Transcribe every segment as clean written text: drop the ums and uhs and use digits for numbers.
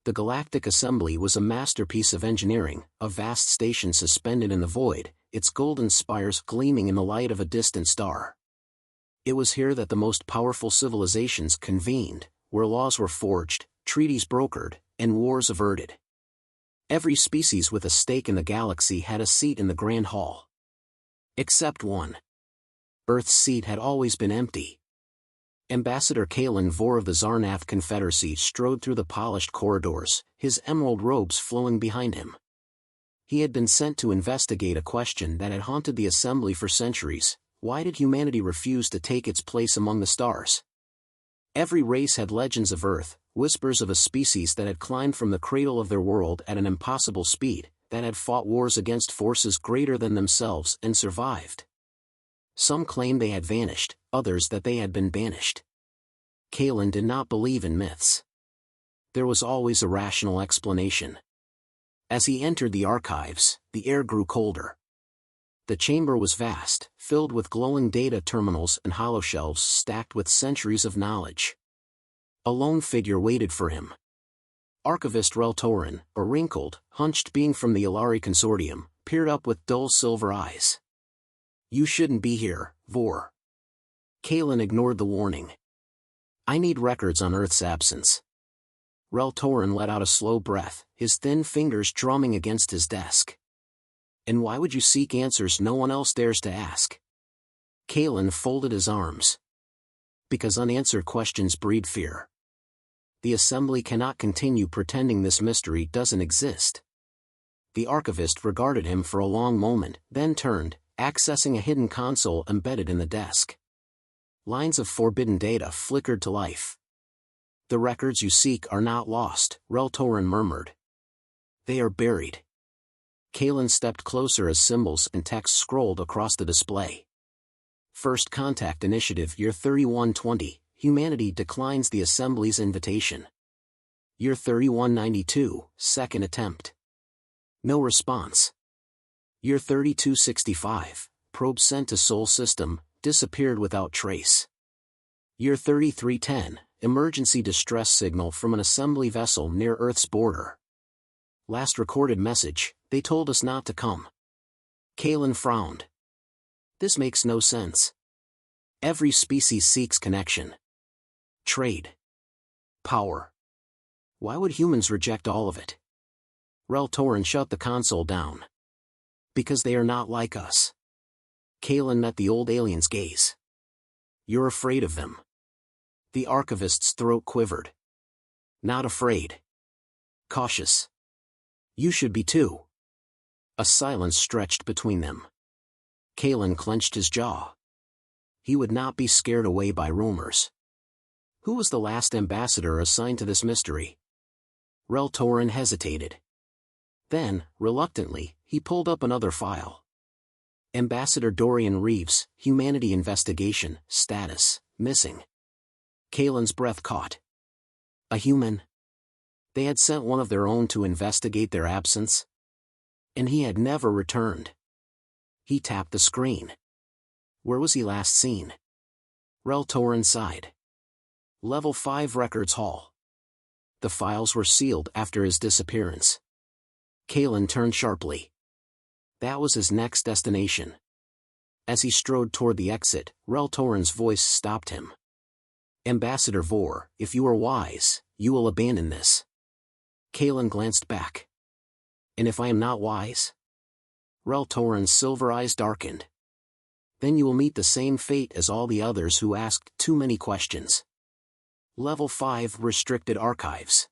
The Galactic Assembly was a masterpiece of engineering, a vast station suspended in the void, its golden spires gleaming in the light of a distant star. It was here that the most powerful civilizations convened, where laws were forged, treaties brokered, and wars averted. Every species with a stake in the galaxy had a seat in the Grand Hall. Except one. Earth's seat had always been empty. Ambassador Kalen Vore of the Zarnath Confederacy strode through the polished corridors, his emerald robes flowing behind him. He had been sent to investigate a question that had haunted the Assembly for centuries: why did humanity refuse to take its place among the stars? Every race had legends of Earth, whispers of a species that had climbed from the cradle of their world at an impossible speed, that had fought wars against forces greater than themselves and survived. Some claimed they had vanished, others that they had been banished. Kalen did not believe in myths. There was always a rational explanation. As he entered the archives, the air grew colder. The chamber was vast, filled with glowing data terminals and holoshelves stacked with centuries of knowledge. A lone figure waited for him. Archivist Reltorin, a wrinkled, hunched being from the Ilari Consortium, peered up with dull silver eyes. "You shouldn't be here, Vore." Kalen ignored the warning. "I need records on Earth's absence." Reltorin let out a slow breath, his thin fingers drumming against his desk. "And why would you seek answers no one else dares to ask?" Kalen folded his arms. "Because unanswered questions breed fear. The Assembly cannot continue pretending this mystery doesn't exist." The archivist regarded him for a long moment, then turned, accessing a hidden console embedded in the desk. Lines of forbidden data flickered to life. "The records you seek are not lost," Reltorin murmured. "They are buried." Kalen stepped closer as symbols and text scrolled across the display. First Contact Initiative Year 3120, humanity declines the Assembly's invitation. Year 3192, second attempt. No response. Year 3265, probe sent to Sol System, disappeared without trace. Year 3310, emergency distress signal from an Assembly vessel near Earth's border. Last recorded message: they told us not to come. Kalen frowned. This makes no sense. Every species seeks connection. Trade. Power. Why would humans reject all of it? Reltorin shut the console down. Because they are not like us. Kalen met the old alien's gaze. "You're afraid of them." The archivist's throat quivered. "Not afraid. Cautious. You should be too." A silence stretched between them. Kalen clenched his jaw. He would not be scared away by rumors. Who was the last ambassador assigned to this mystery? Reltorin hesitated. Then, reluctantly, he pulled up another file. Ambassador Dorian Reeves, Humanity Investigation, status, missing. Kalen's breath caught. A human? They had sent one of their own to investigate their absence? And he had never returned. He tapped the screen. Where was he last seen? Reltorin sighed. Level 5 Records Hall. The files were sealed after his disappearance. Kalen turned sharply. That was his next destination. As he strode toward the exit, Reltorin's voice stopped him. "Ambassador Vore, if you are wise, you will abandon this." Kalen glanced back. "And if I am not wise?" Reltorin's silver eyes darkened. "Then you will meet the same fate as all the others who asked too many questions." Level 5 Restricted Archives.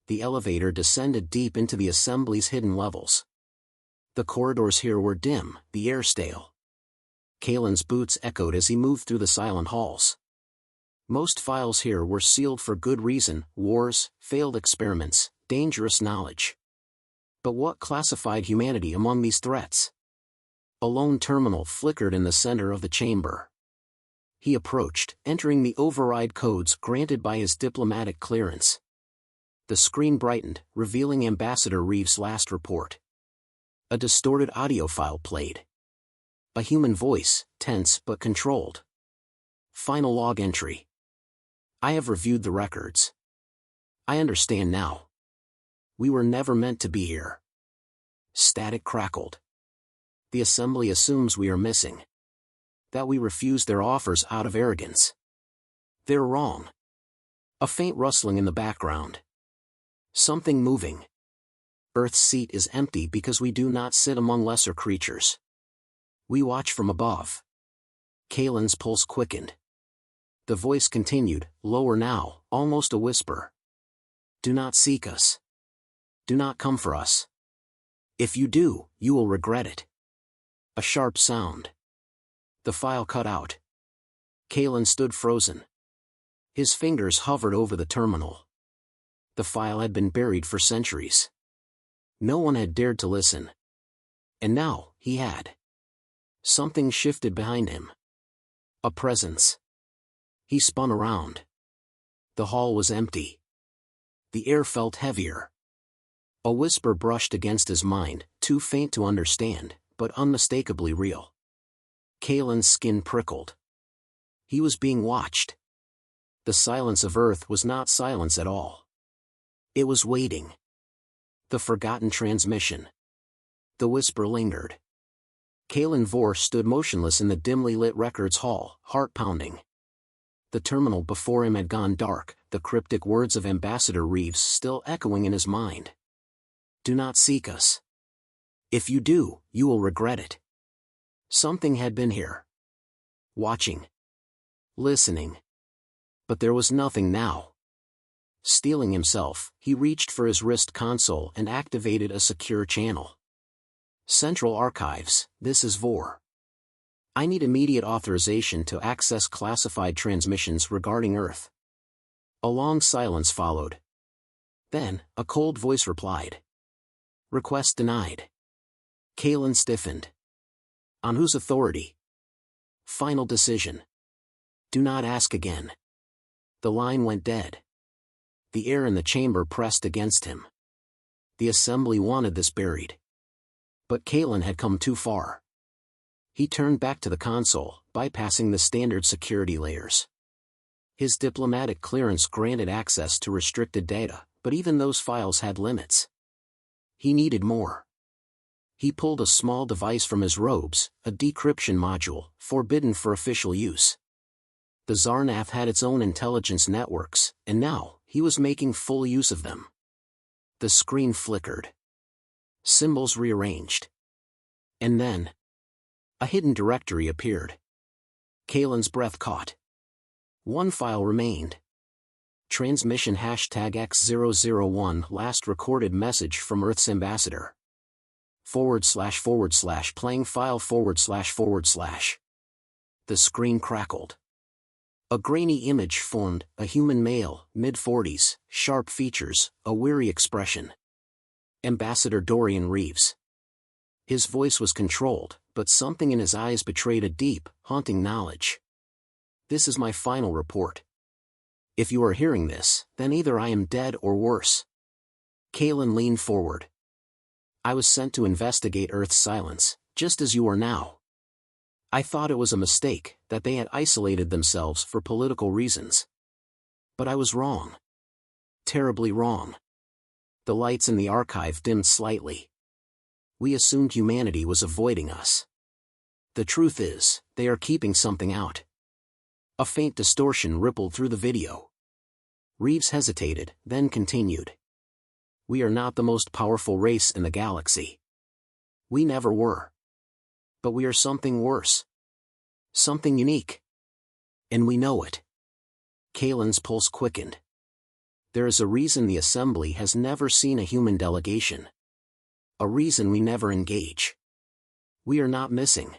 The elevator descended deep into the Assembly's hidden levels. The corridors here were dim, the air stale. Kalen's boots echoed as he moved through the silent halls. Most files here were sealed for good reason: wars, failed experiments, dangerous knowledge. But what classified humanity among these threats? A lone terminal flickered in the center of the chamber. He approached, entering the override codes granted by his diplomatic clearance. The screen brightened, revealing Ambassador Reeves' last report. A distorted audio file played. A human voice, tense but controlled. Final log entry. "I have reviewed the records. I understand now. We were never meant to be here. Static crackled. The assembly assumes we are missing. That we refuse their offers out of arrogance. They're wrong. A faint rustling in the background. Something moving. Earth's seat is empty because we do not sit among lesser creatures. We watch from above. Kalen's pulse quickened. The voice continued, lower now, almost a whisper. Do not seek us. Do not come for us. If you do, you will regret it. A sharp sound. The file cut out. Kalen stood frozen. His fingers hovered over the terminal. The file had been buried for centuries. No one had dared to listen. And now, he had. Something shifted behind him. A presence. He spun around. The hall was empty. The air felt heavier. A whisper brushed against his mind, too faint to understand, but unmistakably real. Kalen's skin prickled. He was being watched. The silence of Earth was not silence at all. It was waiting. The forgotten transmission. The whisper lingered. Kalen Vore stood motionless in the dimly lit records hall, heart pounding. The terminal before him had gone dark, the cryptic words of Ambassador Reeves still echoing in his mind. Do not seek us. If you do, you will regret it. Something had been here. Watching. Listening. But there was nothing now. Steeling himself, he reached for his wrist console and activated a secure channel. Central Archives, this is Vore. I need immediate authorization to access classified transmissions regarding Earth. A long silence followed. Then, a cold voice replied. Request denied. Kalen stiffened. On whose authority? Final decision. Do not ask again. The line went dead. The air in the chamber pressed against him. The assembly wanted this buried. But Kalen had come too far. He turned back to the console, bypassing the standard security layers. His diplomatic clearance granted access to restricted data, but even those files had limits. He needed more. He pulled a small device from his robes, a decryption module, forbidden for official use. The Zarnath had its own intelligence networks, and now, he was making full use of them. The screen flickered. Symbols rearranged. And then, a hidden directory appeared. Kalen's breath caught. One file remained. Transmission #X001 last recorded message from Earth's ambassador. / playing file /. The screen crackled. A grainy image formed, a human male, mid-40s, sharp features, a weary expression. Ambassador Dorian Reeves. His voice was controlled, but something in his eyes betrayed a deep, haunting knowledge. This is my final report. If you are hearing this, then either I am dead or worse. Kalen leaned forward. I was sent to investigate Earth's silence, just as you are now. I thought it was a mistake, that they had isolated themselves for political reasons. But I was wrong. Terribly wrong. The lights in the archive dimmed slightly. We assumed humanity was avoiding us. The truth is, they are keeping something out. A faint distortion rippled through the video. Reeves hesitated, then continued. We are not the most powerful race in the galaxy. We never were. But we are something worse. Something unique. And we know it. Kalen's pulse quickened. There is a reason the Assembly has never seen a human delegation. A reason we never engage. We are not missing.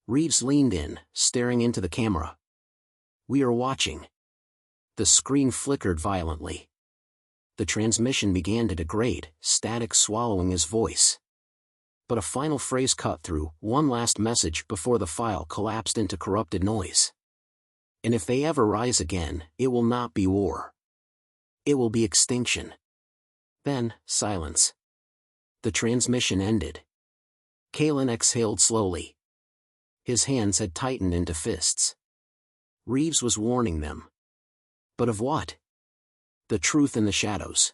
Reeves leaned in, staring into the camera. We are watching. The screen flickered violently. The transmission began to degrade, static swallowing his voice. But a final phrase cut through, one last message before the file collapsed into corrupted noise. And if they ever rise again, it will not be war. It will be extinction. Then, silence. The transmission ended. Kalen exhaled slowly. His hands had tightened into fists. Reeves was warning them. But of what? The truth in the shadows.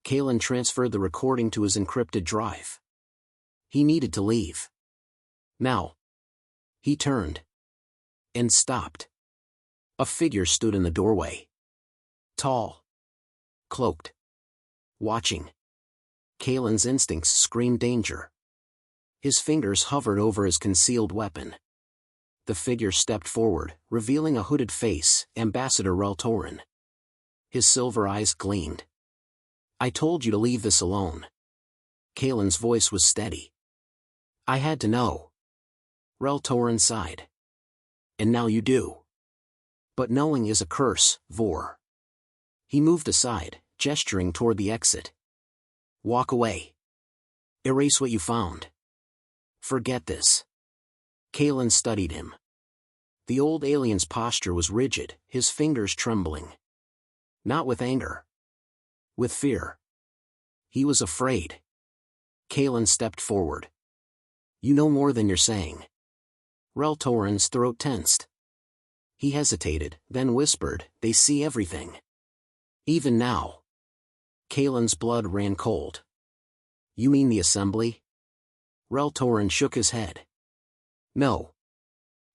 Kalen transferred the recording to his encrypted drive. He needed to leave. Now. He turned. And stopped. A figure stood in the doorway. Tall. Cloaked. Watching. Kalen's instincts screamed danger. His fingers hovered over his concealed weapon. The figure stepped forward, revealing a hooded face, Ambassador Reltorin. His silver eyes gleamed. I told you to leave this alone. Kalen's voice was steady. I had to know. Reltorin sighed. And now you do. But knowing is a curse, Vor. He moved aside, gesturing toward the exit. Walk away. Erase what you found. Forget this. Kalen studied him. The old alien's posture was rigid, his fingers trembling. Not with anger. With fear. He was afraid. Kalen stepped forward. You know more than you're saying. Reltorin's throat tensed. He hesitated, then whispered, they see everything. Even now. Kalen's blood ran cold. You mean the assembly? Reltorin shook his head. No.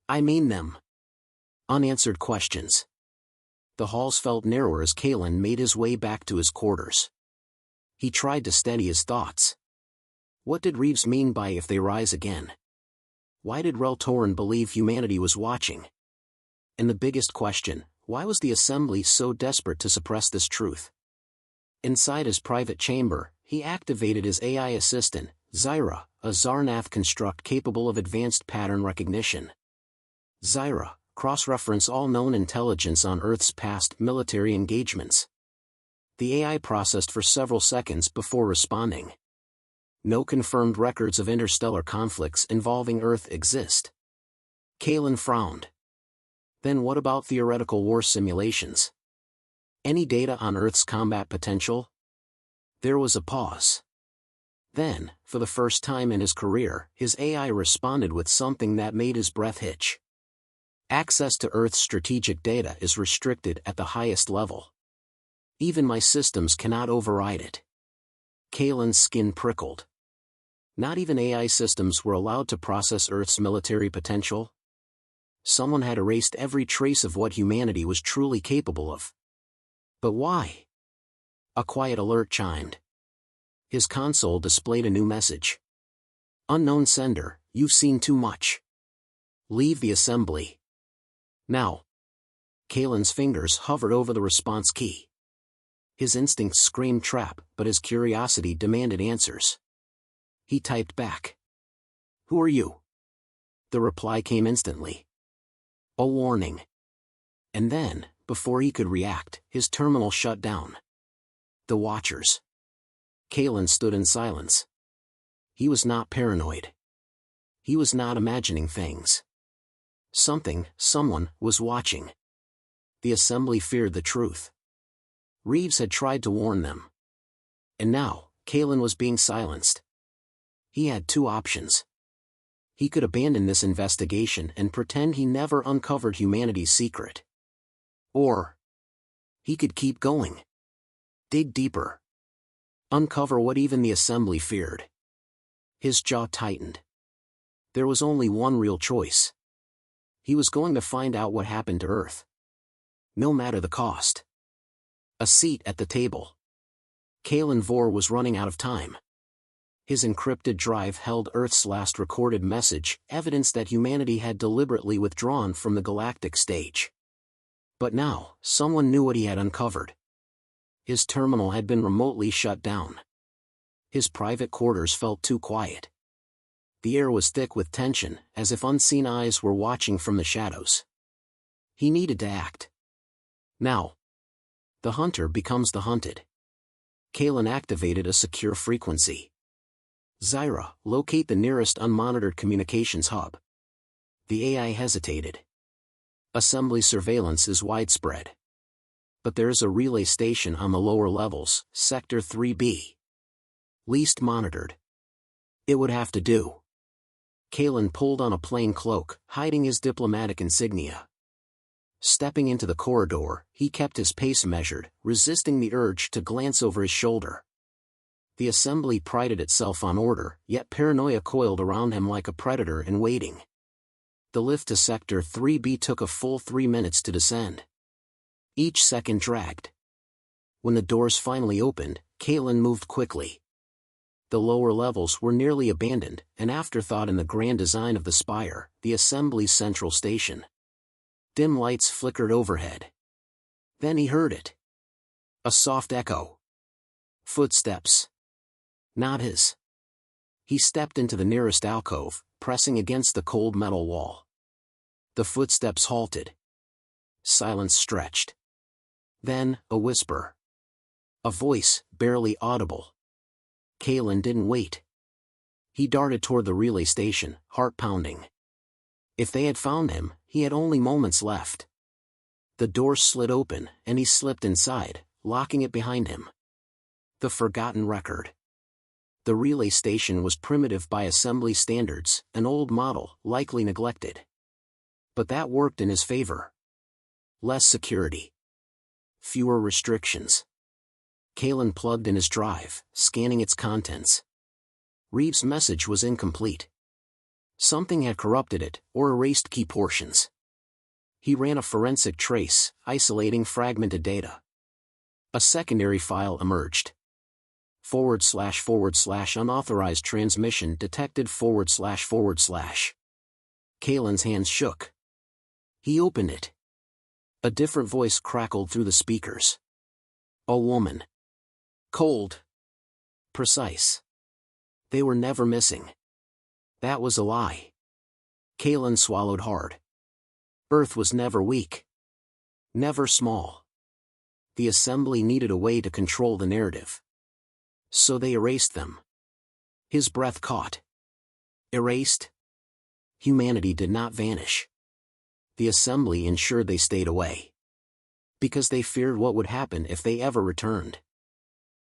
I mean them. Unanswered questions. The halls felt narrower as Kalen made his way back to his quarters. He tried to steady his thoughts. What did Reeves mean by if they rise again? Why did Reltorin believe humanity was watching? And the biggest question, why was the assembly so desperate to suppress this truth? Inside his private chamber, he activated his AI assistant, Zyra, a Zarnath construct capable of advanced pattern recognition. Zyra, cross-reference all known intelligence on Earth's past military engagements. The AI processed for several seconds before responding. No confirmed records of interstellar conflicts involving Earth exist. Kalen frowned. Then what about theoretical war simulations? Any data on Earth's combat potential? There was a pause. Then, for the first time in his career, his AI responded with something that made his breath hitch. Access to Earth's strategic data is restricted at the highest level. Even my systems cannot override it. Kalen's skin prickled. Not even AI systems were allowed to process Earth's military potential. Someone had erased every trace of what humanity was truly capable of. But why? A quiet alert chimed. His console displayed a new message. Unknown sender, you've seen too much. Leave the assembly. Now. Kalen's fingers hovered over the response key. His instincts screamed trap, but his curiosity demanded answers. He typed back. Who are you? The reply came instantly. A warning. And then, before he could react, his terminal shut down. The Watchers. Kalen stood in silence. He was not paranoid. He was not imagining things. Someone, was watching. The assembly feared the truth. Reeves had tried to warn them. And now, Kalen was being silenced. He had two options. He could abandon this investigation and pretend he never uncovered humanity's secret. Or he could keep going. Dig deeper. Uncover what even the assembly feared. His jaw tightened. There was only one real choice. He was going to find out what happened to Earth. No matter the cost. A seat at the table. Kalen Vor was running out of time. His encrypted drive held Earth's last recorded message, evidence that humanity had deliberately withdrawn from the galactic stage. But now, someone knew what he had uncovered. His terminal had been remotely shut down. His private quarters felt too quiet. The air was thick with tension, as if unseen eyes were watching from the shadows. He needed to act. Now. The hunter becomes the hunted. Kalen activated a secure frequency. Zyra, locate the nearest unmonitored communications hub. The AI hesitated. Assembly surveillance is widespread. But there is a relay station on the lower levels, Sector 3B. Least monitored. It would have to do. Kalen pulled on a plain cloak, hiding his diplomatic insignia. Stepping into the corridor, he kept his pace measured, resisting the urge to glance over his shoulder. The assembly prided itself on order, yet paranoia coiled around him like a predator in waiting. The lift to Sector 3B took a full 3 minutes to descend. Each second dragged. When the doors finally opened, Caitlin moved quickly. The lower levels were nearly abandoned, an afterthought in the grand design of the spire, the assembly's central station. Dim lights flickered overhead. Then he heard it. A soft echo. Footsteps. Not his. He stepped into the nearest alcove, pressing against the cold metal wall. The footsteps halted. Silence stretched. Then, a whisper. A voice, barely audible. Caitlin didn't wait. He darted toward the relay station, heart pounding. If they had found him, he had only moments left. The door slid open, and he slipped inside, locking it behind him. The forgotten record. The relay station was primitive by assembly standards, an old model, likely neglected. But that worked in his favor. Less security. Fewer restrictions. Caitlin plugged in his drive, scanning its contents. Reeves' message was incomplete. Something had corrupted it, or erased key portions. He ran a forensic trace, isolating fragmented data. A secondary file emerged. / unauthorized transmission detected / Caitlin's hands shook. He opened it. A different voice crackled through the speakers. A woman. Cold. Precise. They were never missing. That was a lie. Caitlin swallowed hard. Earth was never weak. Never small. The assembly needed a way to control the narrative. So they erased them. His breath caught. Erased? Humanity did not vanish. The assembly ensured they stayed away. Because they feared what would happen if they ever returned.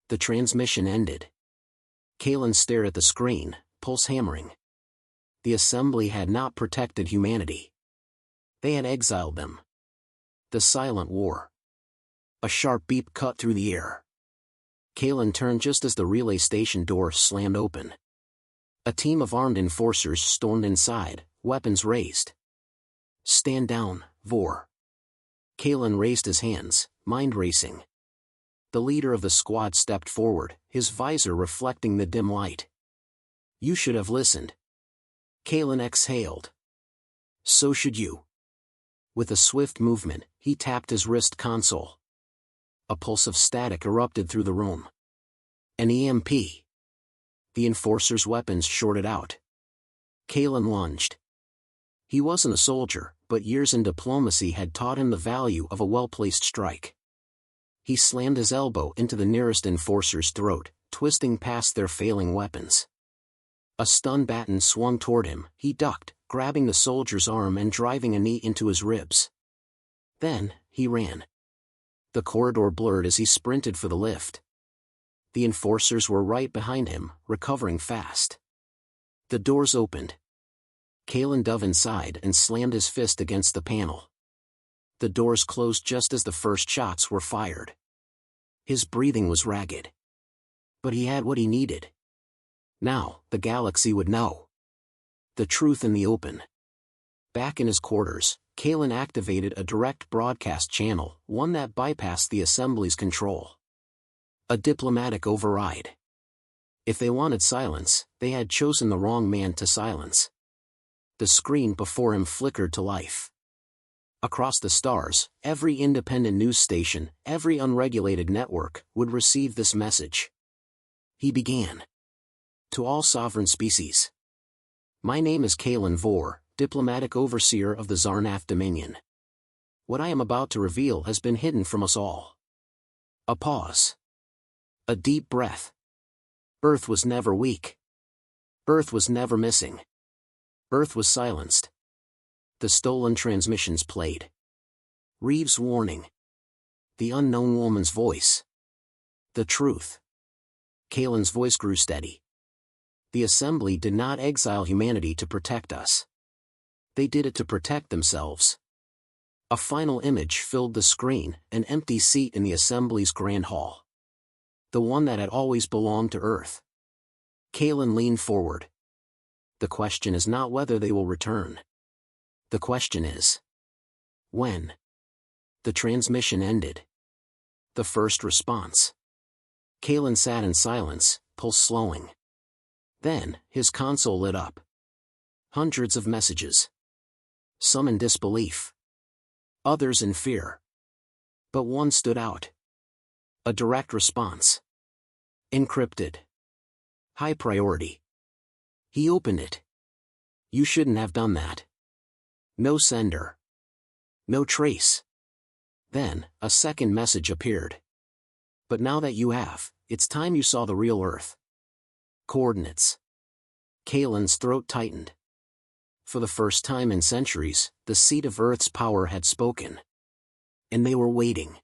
The transmission ended. Caitlin stared at the screen, pulse hammering. The assembly had not protected humanity. They had exiled them. The silent war. A sharp beep cut through the air. Caitlin turned just as the relay station door slammed open. A team of armed enforcers stormed inside, weapons raised. Stand down, Vor. Caitlin raised his hands, mind racing. The leader of the squad stepped forward, his visor reflecting the dim light. You should have listened. Caitlin exhaled. So should you. With a swift movement, he tapped his wrist console. A pulse of static erupted through the room. An EMP. The enforcer's weapons shorted out. Caitlin lunged. He wasn't a soldier, but years in diplomacy had taught him the value of a well-placed strike. He slammed his elbow into the nearest enforcer's throat, twisting past their failing weapons. A stun baton swung toward him. He ducked, grabbing the soldier's arm and driving a knee into his ribs. Then, he ran. The corridor blurred as he sprinted for the lift. The enforcers were right behind him, recovering fast. The doors opened. Caitlin dove inside and slammed his fist against the panel. The doors closed just as the first shots were fired. His breathing was ragged. But he had what he needed. Now, the galaxy would know. The truth in the open. Back in his quarters, Caitlin activated a direct broadcast channel, one that bypassed the assembly's control. A diplomatic override. If they wanted silence, they had chosen the wrong man to silence. The screen before him flickered to life. Across the stars, every independent news station, every unregulated network, would receive this message. He began. To all sovereign species. My name is Caitlin Vor, diplomatic overseer of the Zarnath Dominion. What I am about to reveal has been hidden from us all. A pause. A deep breath. Earth was never weak. Earth was never missing. Earth was silenced. The stolen transmissions played. Reeves' warning. The unknown woman's voice. The truth. Caitlin's voice grew steady. The assembly did not exile humanity to protect us. They did it to protect themselves. A final image filled the screen, an empty seat in the assembly's grand hall. The one that had always belonged to Earth. Kalen leaned forward. The question is not whether they will return. The question is, when? The transmission ended. The first response. Kalen sat in silence, pulse slowing. Then, his console lit up. Hundreds of messages. Some in disbelief. Others in fear. But one stood out. A direct response. Encrypted. High priority. He opened it. You shouldn't have done that. No sender. No trace. Then, a second message appeared. But now that you have, it's time you saw the real Earth. Coordinates. Kalen's throat tightened. For the first time in centuries, the seat of Earth's power had spoken. And they were waiting.